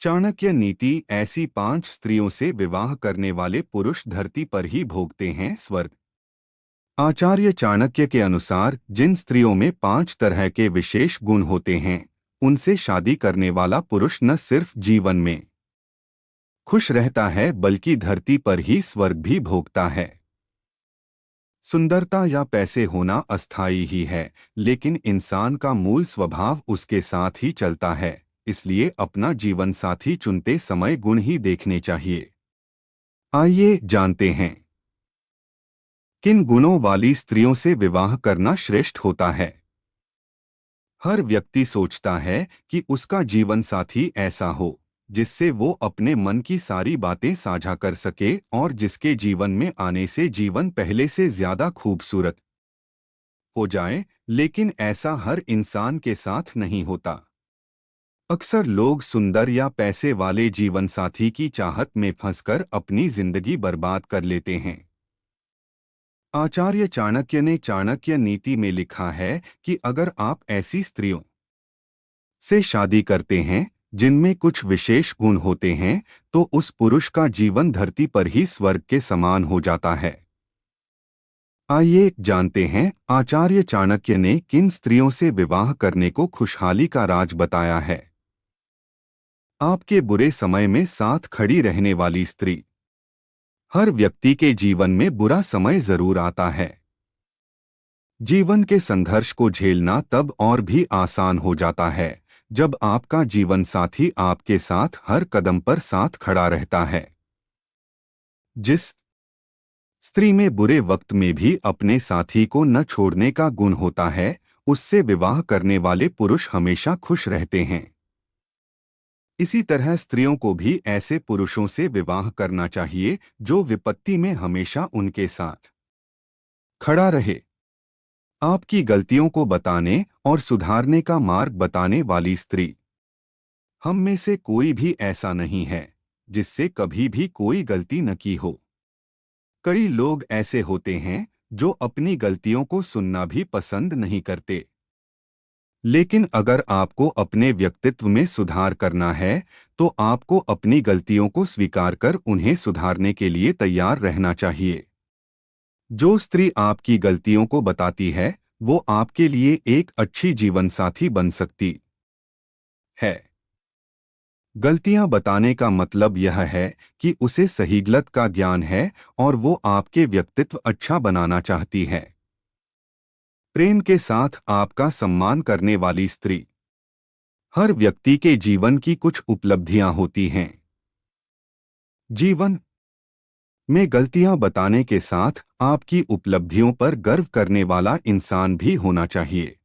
चाणक्य नीति ऐसी 5 स्त्रियों से विवाह करने वाले पुरुष धरती पर ही भोगते हैं स्वर्ग। आचार्य चाणक्य के अनुसार जिन स्त्रियों में 5 तरह के विशेष गुण होते हैं, उनसे शादी करने वाला पुरुष न सिर्फ जीवन में खुश रहता है बल्कि धरती पर ही स्वर्ग भी भोगता है। सुंदरता या पैसे होना अस्थायी ही है, लेकिन इंसान का मूल स्वभाव उसके साथ ही चलता है। इसलिए अपना जीवन साथी चुनते समय गुण ही देखने चाहिए। आइए जानते हैं किन गुणों वाली स्त्रियों से विवाह करना श्रेष्ठ होता है। हर व्यक्ति सोचता है कि उसका जीवन साथी ऐसा हो जिससे वो अपने मन की सारी बातें साझा कर सके और जिसके जीवन में आने से जीवन पहले से ज्यादा खूबसूरत हो जाए, लेकिन ऐसा हर इंसान के साथ नहीं होता। अक्सर लोग सुंदर या पैसे वाले जीवन साथी की चाहत में फंसकर अपनी जिंदगी बर्बाद कर लेते हैं। आचार्य चाणक्य ने चाणक्य नीति में लिखा है कि अगर आप ऐसी स्त्रियों से शादी करते हैं जिनमें कुछ विशेष गुण होते हैं, तो उस पुरुष का जीवन धरती पर ही स्वर्ग के समान हो जाता है। आइए जानते हैं आचार्य चाणक्य ने किन स्त्रियों से विवाह करने को खुशहाली का राज बताया है। आपके बुरे समय में साथ खड़ी रहने वाली स्त्री। हर व्यक्ति के जीवन में बुरा समय जरूर आता है। जीवन के संघर्ष को झेलना तब और भी आसान हो जाता है जब आपका जीवन साथी आपके साथ हर कदम पर साथ खड़ा रहता है। जिस स्त्री में बुरे वक्त में भी अपने साथी को न छोड़ने का गुण होता है, उससे विवाह करने वाले पुरुष हमेशा खुश रहते हैं। इसी तरह स्त्रियों को भी ऐसे पुरुषों से विवाह करना चाहिए जो विपत्ति में हमेशा उनके साथ खड़ा रहे। आपकी गलतियों को बताने और सुधारने का मार्ग बताने वाली स्त्री। हम में से कोई भी ऐसा नहीं है जिससे कभी भी कोई गलती न की हो। कई लोग ऐसे होते हैं जो अपनी गलतियों को सुनना भी पसंद नहीं करते। लेकिन अगर आपको अपने व्यक्तित्व में सुधार करना है, तो आपको अपनी गलतियों को स्वीकार कर उन्हें सुधारने के लिए तैयार रहना चाहिए। जो स्त्री आपकी गलतियों को बताती है, वो आपके लिए एक अच्छी जीवनसाथी बन सकती है। गलतियां बताने का मतलब यह है कि उसे सही गलत का ज्ञान है और वो आपके व्यक्तित्व अच्छा बनाना चाहती है। प्रेम के साथ आपका सम्मान करने वाली स्त्री। हर व्यक्ति के जीवन की कुछ उपलब्धियां होती हैं। जीवन में गलतियां बताने के साथ आपकी उपलब्धियों पर गर्व करने वाला इंसान भी होना चाहिए।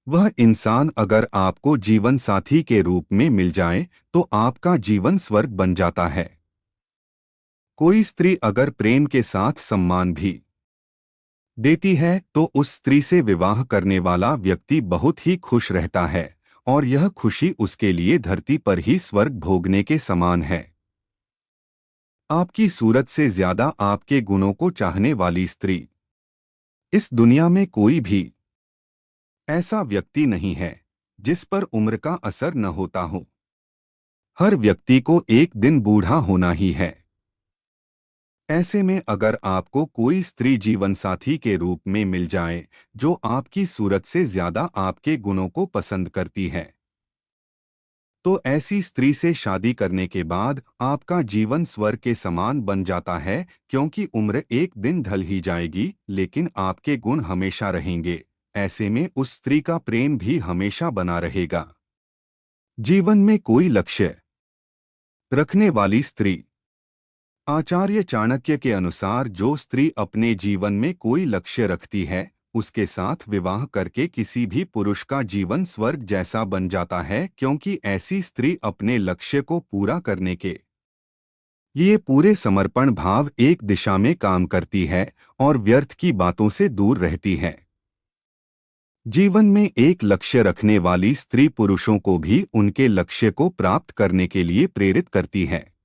वह इंसान अगर आपको जीवन साथी के रूप में मिल जाए तो आपका जीवन स्वर्ग बन जाता है। कोई स्त्री अगर प्रेम के साथ सम्मान भी देती है तो उस स्त्री से विवाह करने वाला व्यक्ति बहुत ही खुश रहता है और यह खुशी उसके लिए धरती पर ही स्वर्ग भोगने के समान है। आपकी सूरत से ज्यादा आपके गुणों को चाहने वाली स्त्री। इस दुनिया में कोई भी ऐसा व्यक्ति नहीं है जिस पर उम्र का असर न होता हो। हर व्यक्ति को एक दिन बूढ़ा होना ही है। ऐसे में अगर आपको कोई स्त्री जीवन साथी के रूप में मिल जाए जो आपकी सूरत से ज्यादा आपके गुणों को पसंद करती है, तो ऐसी स्त्री से शादी करने के बाद आपका जीवन स्वर्ग के समान बन जाता है, क्योंकि उम्र एक दिन ढल ही जाएगी लेकिन आपके गुण हमेशा रहेंगे। ऐसे में उस स्त्री का प्रेम भी हमेशा बना रहेगा। जीवन में कोई लक्ष्य रखने वाली स्त्री। आचार्य चाणक्य के अनुसार जो स्त्री अपने जीवन में कोई लक्ष्य रखती है, उसके साथ विवाह करके किसी भी पुरुष का जीवन स्वर्ग जैसा बन जाता है, क्योंकि ऐसी स्त्री अपने लक्ष्य को पूरा करने के लिए पूरे समर्पण भाव एक दिशा में काम करती है और व्यर्थ की बातों से दूर रहती है। जीवन में एक लक्ष्य रखने वाली स्त्री पुरुषों को भी उनके लक्ष्य को प्राप्त करने के लिए प्रेरित करती है।